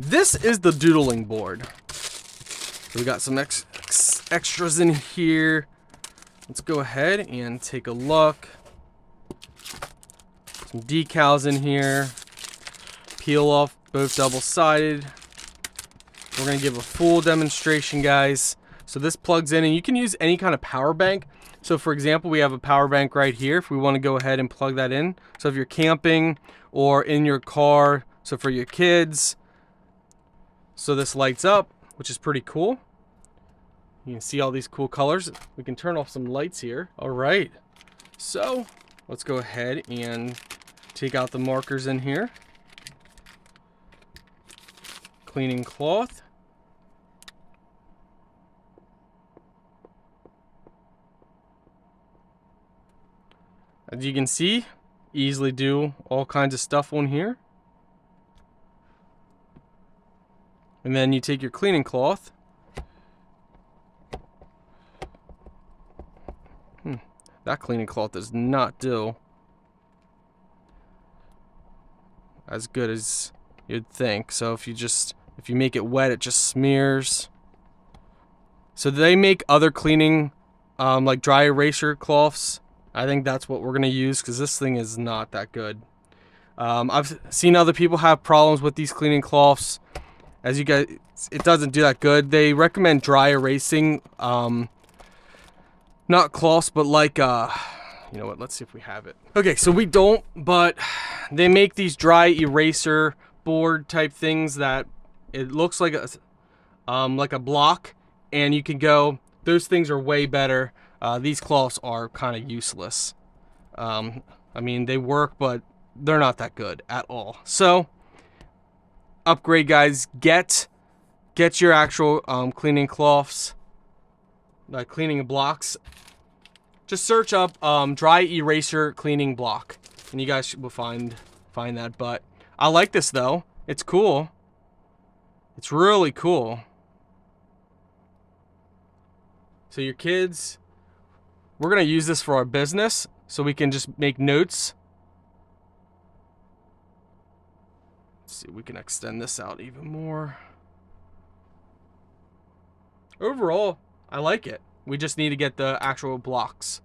This is the doodling board. So we got some extras in here. Let's go ahead and take a look. Some decals in here. Peel off, both double-sided. We're going to give a full demonstration, guys. So this plugs in, and you can use any kind of power bank. So for example, we have a power bank right here if we want to go ahead and plug that in. So if you're camping or in your car, so for your kids. So this lights up, which is pretty cool. You can see all these cool colors. We can turn off some lights here. All right, so let's go ahead and take out the markers in here. Cleaning cloth. As you can see, easily do all kinds of stuff on here. And then you take your cleaning cloth. That cleaning cloth does not do as good as you'd think. So if you make it wet, it just smears. So they make other cleaning, like dry eraser cloths. I think that's what we're gonna use because this thing is not that good. I've seen other people have problems with these cleaning cloths. As you guys, it doesn't do that good. They recommend dry erasing, not cloths, but like, you know what, let's see if we have it. Okay, so we don't, but they make these dry eraser board type things that it looks like a block, and you can go, those things are way better. These cloths are kind of useless. I mean, they work, but they're not that good at all. So, upgrade, guys. Get your actual cleaning cloths, cleaning blocks. Just search up dry eraser cleaning block, and you guys will find that. But I like this though. It's cool. It's really cool. So your kids, we're gonna use this for our business, so we can just make notes. Let's see, we can extend this out even more. Overall, I like it. We just need to get the actual blocks.